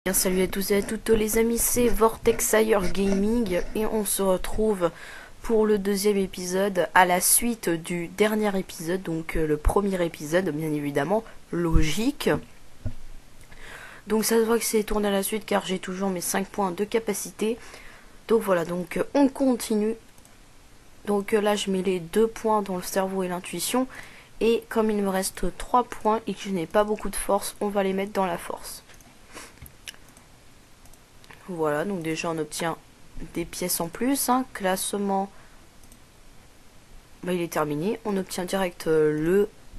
Bien, salut à tous et à toutes les amis, c'est Vortexire Gaming et on se retrouve pour le deuxième épisode à la suite du dernier épisode, donc le premier épisode bien évidemment, logique. Donc ça se voit que c'est tourné à la suite car j'ai toujours mes 5 points de capacité. Donc voilà, donc on continue. Donc là je mets les 2 points dans le cerveau et l'intuition. Et comme il me reste 3 points et que je n'ai pas beaucoup de force, on va les mettre dans la force. Voilà, donc déjà on obtient des pièces en plus, hein. Classement, il est terminé. On obtient direct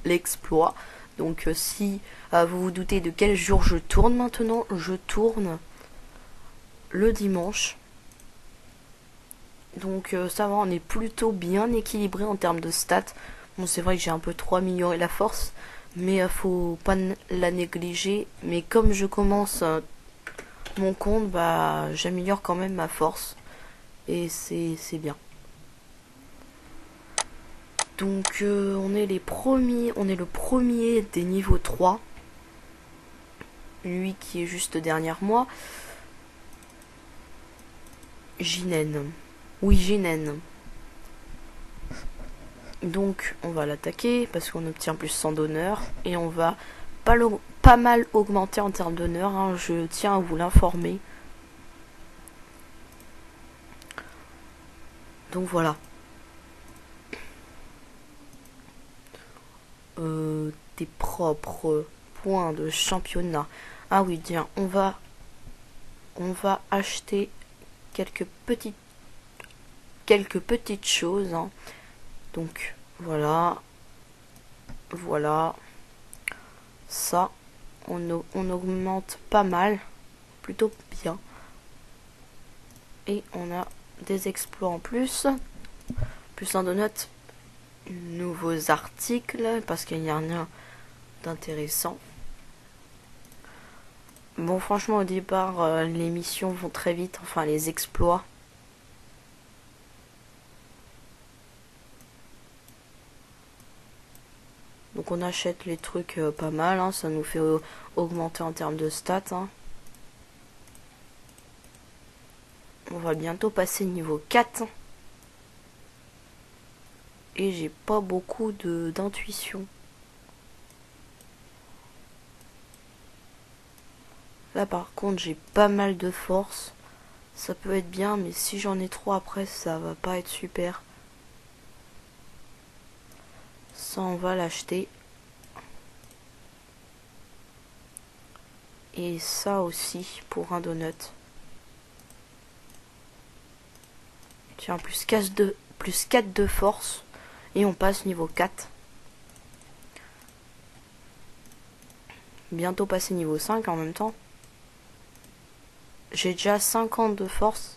l'exploit. Donc si vous vous doutez de quel jour je tourne maintenant, je tourne le dimanche. Donc ça va, on est plutôt bien équilibré en termes de stats. Bon, c'est vrai que j'ai un peu trop amélioré la force, mais faut pas la négliger. Mais comme je commence mon compte, j'améliore quand même ma force. Et c'est bien. Donc on est les premiers, on est le premier des niveaux 3. Lui qui est juste derrière moi. Jinen. Oui, Jinen. Donc on va l'attaquer parce qu'on obtient plus 100 d'honneur. Et on va pas mal augmenter en termes d'honneur, hein, je tiens à vous l'informer. Donc voilà. Tes propres points de championnat. Ah oui, tiens, on va acheter quelques petites choses, hein. Donc voilà, ça on augmente pas mal, plutôt bien, et on a des exploits en plus un de notes, nouveaux articles parce qu'il n'y a rien d'intéressant. Bon, franchement au départ les missions vont très vite, enfin les exploits. Donc on achète les trucs pas mal, hein, ça nous fait augmenter en termes de stats, hein. On va bientôt passer niveau 4. Et j'ai pas beaucoup d'intuition. Là par contre j'ai pas mal de force. Ça peut être bien, mais si j'en ai trop après ça va pas être super. Ça on va l'acheter. Et ça aussi pour un donut. Tiens, plus 4 de force. Et on passe niveau 4. Bientôt passer niveau 5 en même temps. J'ai déjà 50 de force.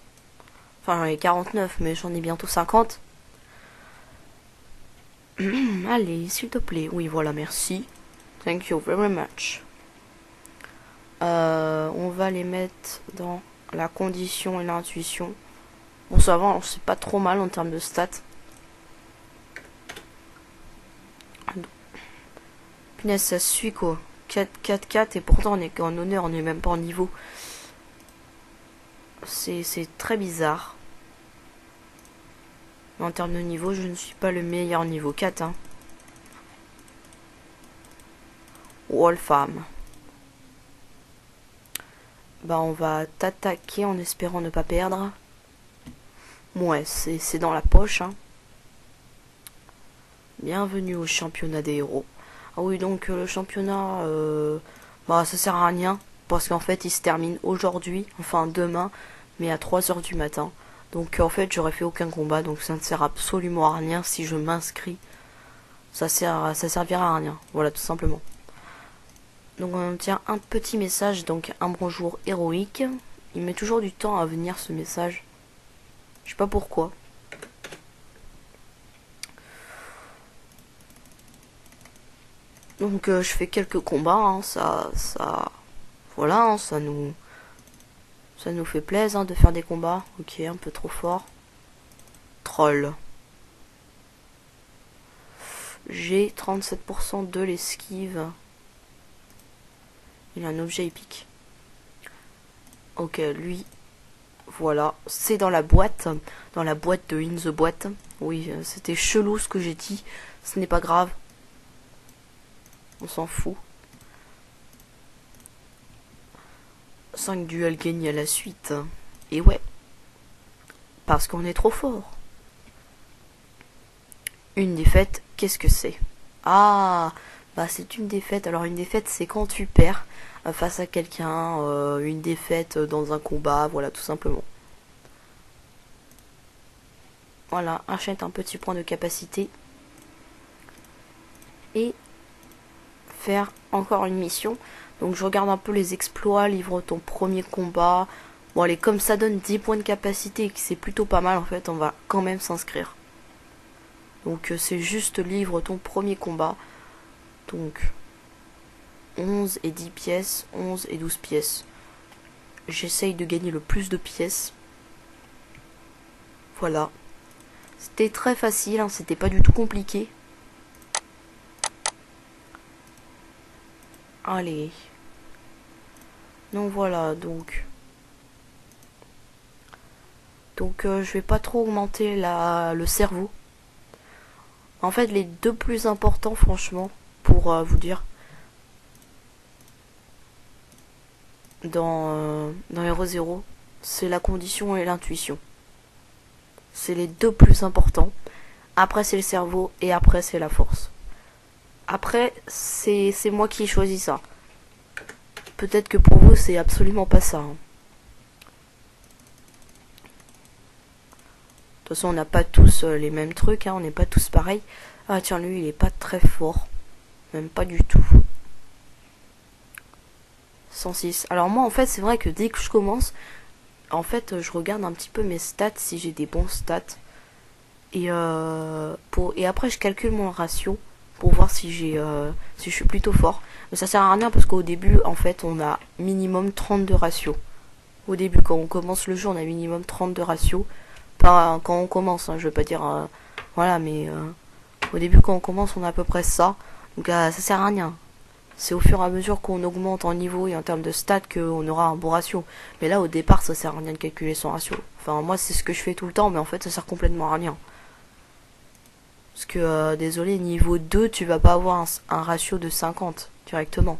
Enfin j'en ai 49, mais j'en ai bientôt 50. Allez, s'il te plaît. Oui, voilà, merci. Thank you very much. On va les mettre dans la condition et l'intuition. Bon, ça va, c'est pas trop mal en termes de stats. Punaise, ça suit quoi. 4 et pourtant on est qu'en honneur, on est même pas en niveau. C'est très bizarre. Mais en termes de niveau, je ne suis pas le meilleur niveau 4. Hein. Wolfram. On va t'attaquer en espérant ne pas perdre. Ouais, c'est dans la poche. Hein. Bienvenue au championnat des héros. Ah oui, donc le championnat, ça sert à rien. Parce qu'en fait, il se termine aujourd'hui, enfin demain, mais à 3h du matin. Donc en fait, j'aurais fait aucun combat, donc ça ne sert absolument à rien si je m'inscris. Ça servira à rien. Voilà, tout simplement. Donc on obtient un petit message, donc un bonjour héroïque. Il met toujours du temps à venir ce message. Je sais pas pourquoi. Donc je fais quelques combats, hein, voilà, hein, ça nous fait plaisir, hein, de faire des combats. Ok, un peu trop fort. Troll. J'ai 37% de l'esquive. Il a un objet épique. Ok, lui, voilà, c'est dans la boîte de In the Boîte. Oui, c'était chelou ce que j'ai dit, ce n'est pas grave. On s'en fout. 5 duels gagnés à la suite. Et ouais, parce qu'on est trop fort. Une défaite, qu'est-ce que c'est? Ah, bah c'est une défaite. Alors une défaite, c'est quand tu perds face à quelqu'un, une défaite dans un combat, voilà, tout simplement. Voilà, achète un petit point de capacité. Et faire encore une mission. Donc je regarde un peu les exploits, livre ton premier combat. Bon allez, comme ça donne 10 points de capacité et que c'est plutôt pas mal en fait, on va quand même s'inscrire. Donc c'est juste livre ton premier combat. Donc 11 et 10 pièces, 11 et 12 pièces. J'essaye de gagner le plus de pièces. Voilà. C'était très facile, hein, c'était pas du tout compliqué. Allez. Donc voilà, donc je vais pas trop augmenter le cerveau. En fait, les deux plus importants, franchement, pour vous dire, dans Hero Zero, c'est la condition et l'intuition. C'est les deux plus importants. Après, c'est le cerveau et après, c'est la force. Après, c'est moi qui ai choisi ça. Peut-être que pour vous, c'est absolument pas ça. Hein. De toute façon, on n'a pas tous les mêmes trucs, hein, on n'est pas tous pareils. Ah tiens, lui, il est pas très fort. Même pas du tout. 106. Alors moi, en fait, c'est vrai que dès que je commence, en fait, je regarde un petit peu mes stats, si j'ai des bons stats. Et après, je calcule mon ratio pour voir si si je suis plutôt fort. Mais ça sert à rien parce qu'au début, en fait, on a minimum 32 ratios. Au début, quand on commence le jeu, on a minimum 32 ratios. Pas quand on commence, hein, je veux pas dire voilà, mais au début quand on commence on a à peu près ça, donc ça sert à rien. C'est au fur et à mesure qu'on augmente en niveau et en termes de stats qu'on aura un bon ratio. Mais là au départ ça sert à rien de calculer son ratio. Enfin moi c'est ce que je fais tout le temps, mais en fait ça sert complètement à rien. Parce que désolé, niveau 2 tu vas pas avoir un ratio de 50 directement.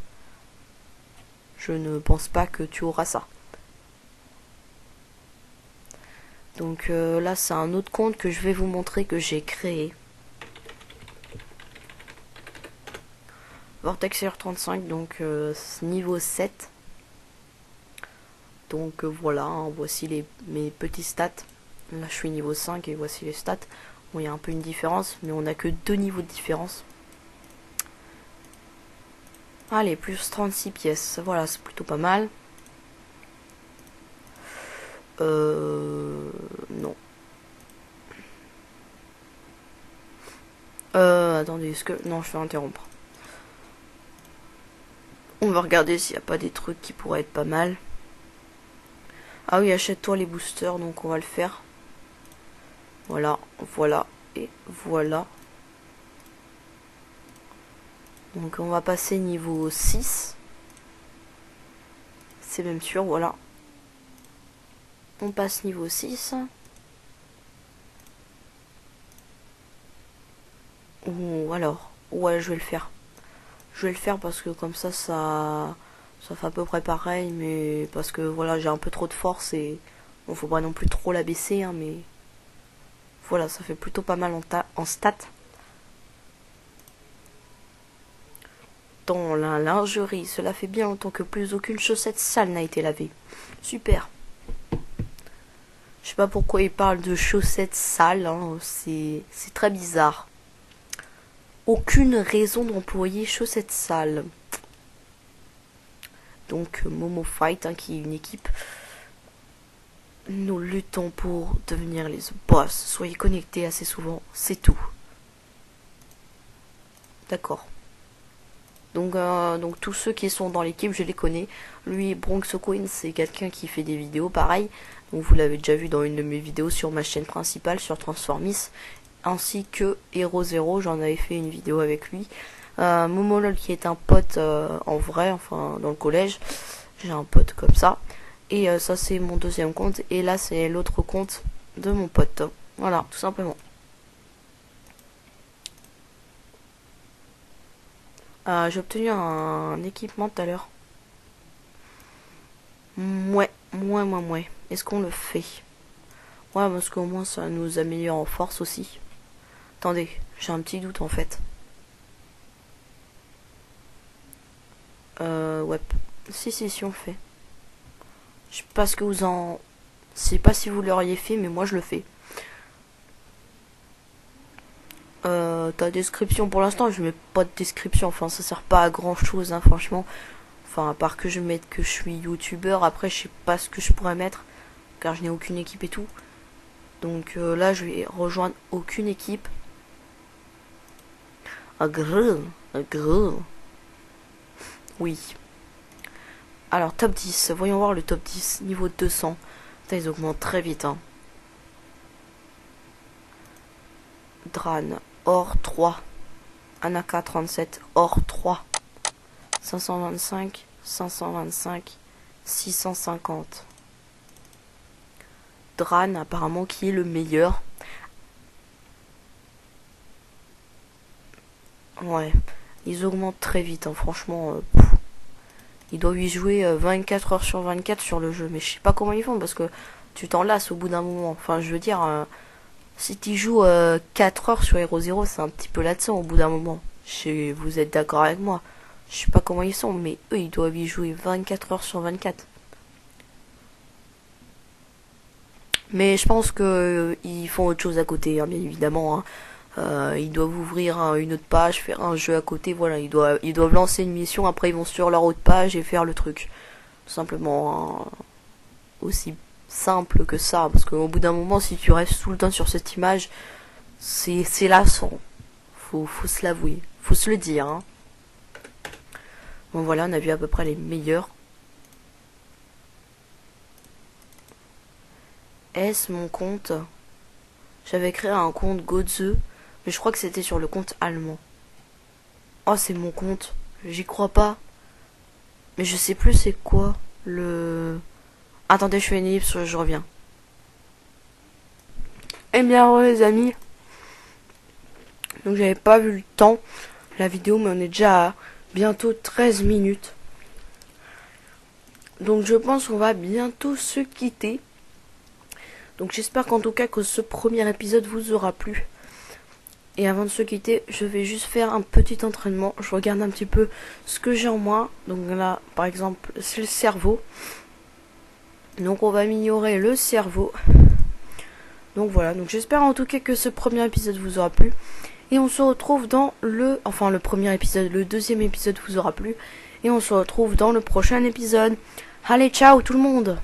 Je ne pense pas que tu auras ça. Donc là c'est un autre compte que je vais vous montrer que j'ai créé. Vortex R35, donc niveau 7. Donc voilà, hein, voici mes petits stats. Là je suis niveau 5 et voici les stats. Bon, il y a un peu une différence, mais on n'a que 2 niveaux de différence. Allez, plus 36 pièces, voilà, c'est plutôt pas mal. Non. Attendez, est-ce que... Non, je vais interrompre. On va regarder s'il n'y a pas des trucs qui pourraient être pas mal. Ah oui, achète-toi les boosters, donc on va le faire. Voilà, voilà, et voilà. Donc on va passer niveau 6. C'est même sûr, voilà. On passe niveau 6. Ou alors, ouais, je vais le faire. Je vais le faire parce que comme ça fait à peu près pareil, mais parce que voilà, j'ai un peu trop de force et bon, faut pas non plus trop la baisser, hein, mais voilà, ça fait plutôt pas mal en stats. Dans la lingerie, cela fait bien longtemps que plus aucune chaussette sale n'a été lavée. Super. Je sais pas pourquoi il parle de chaussettes sales, hein, c'est très bizarre. Aucune raison d'employer chaussettes sales. Donc Momo Fight, hein, qui est une équipe. Nous luttons pour devenir les boss. Soyez connectés assez souvent, c'est tout. D'accord. Donc tous ceux qui sont dans l'équipe, je les connais. Lui, Bronx Queen, c'est quelqu'un qui fait des vidéos pareil. Donc vous l'avez déjà vu dans une de mes vidéos sur ma chaîne principale sur Transformis. Ainsi que Hero Zero, j'en avais fait une vidéo avec lui. Momolol qui est un pote en vrai, enfin dans le collège. J'ai un pote comme ça. Et ça c'est mon deuxième compte. Et là c'est l'autre compte de mon pote. Voilà, tout simplement. J'ai obtenu un équipement tout à l'heure. Ouais. Est-ce qu'on le fait? Ouais, parce qu'au moins ça nous améliore en force aussi. Attendez, j'ai un petit doute en fait. Ouais. Si, on le fait. Je sais pas ce que vous en... Je sais pas si vous l'auriez fait, mais moi je le fais. Ta description, pour l'instant je mets pas de description, enfin ça sert pas à grand chose, hein, franchement. Enfin, à part que je mette que je suis youtubeur, après je sais pas ce que je pourrais mettre, car je n'ai aucune équipe et tout. Donc là je vais rejoindre aucune équipe. Oui. Alors top 10, voyons voir le top 10, niveau 200. Putain, ils augmentent très vite, hein. Dran, or 3. Anaka 37, or 3. 525, 650. Dran, apparemment, qui est le meilleur. Ouais, ils augmentent très vite, hein, franchement. Ils doivent y jouer 24 heures sur 24 sur le jeu. Mais je sais pas comment ils font, parce que tu t'en lasses au bout d'un moment. Enfin, je veux dire, si tu joues 4 heures sur Hero Zero, c'est un petit peu là-dessus au bout d'un moment. Vous êtes d'accord avec moi? Je sais pas comment ils sont, mais eux, ils doivent y jouer 24 heures sur 24. Mais je pense que ils font autre chose à côté, hein, bien évidemment. Hein. Ils doivent ouvrir une autre page, faire un jeu à côté. Voilà, ils doivent lancer une mission. Après, ils vont sur leur autre page et faire le truc. Tout simplement, hein, aussi simple que ça. Parce qu'au bout d'un moment, si tu restes tout le temps sur cette image, c'est lassant. Faut se l'avouer. Faut se le dire. Hein. Bon, voilà, on a vu à peu près les meilleurs. Est-ce mon compte? J'avais créé un compte Godze, mais je crois que c'était sur le compte allemand. Oh, c'est mon compte. J'y crois pas. Mais je sais plus c'est quoi le... Attendez, je fais une ellipse, je reviens. Eh bien, les amis. Donc, j'avais pas vu le temps, la vidéo, mais on est déjà à bientôt 13 minutes. Donc, je pense qu'on va bientôt se quitter. Donc j'espère qu'en tout cas que ce premier épisode vous aura plu. Et avant de se quitter, je vais juste faire un petit entraînement. Je regarde un petit peu ce que j'ai en moi. Donc là, par exemple, c'est le cerveau. Donc on va améliorer le cerveau. Donc voilà, donc j'espère en tout cas que ce premier épisode vous aura plu. Et on se retrouve dans le... Enfin le premier épisode, le deuxième épisode vous aura plu. Et on se retrouve dans le prochain épisode. Allez, ciao tout le monde!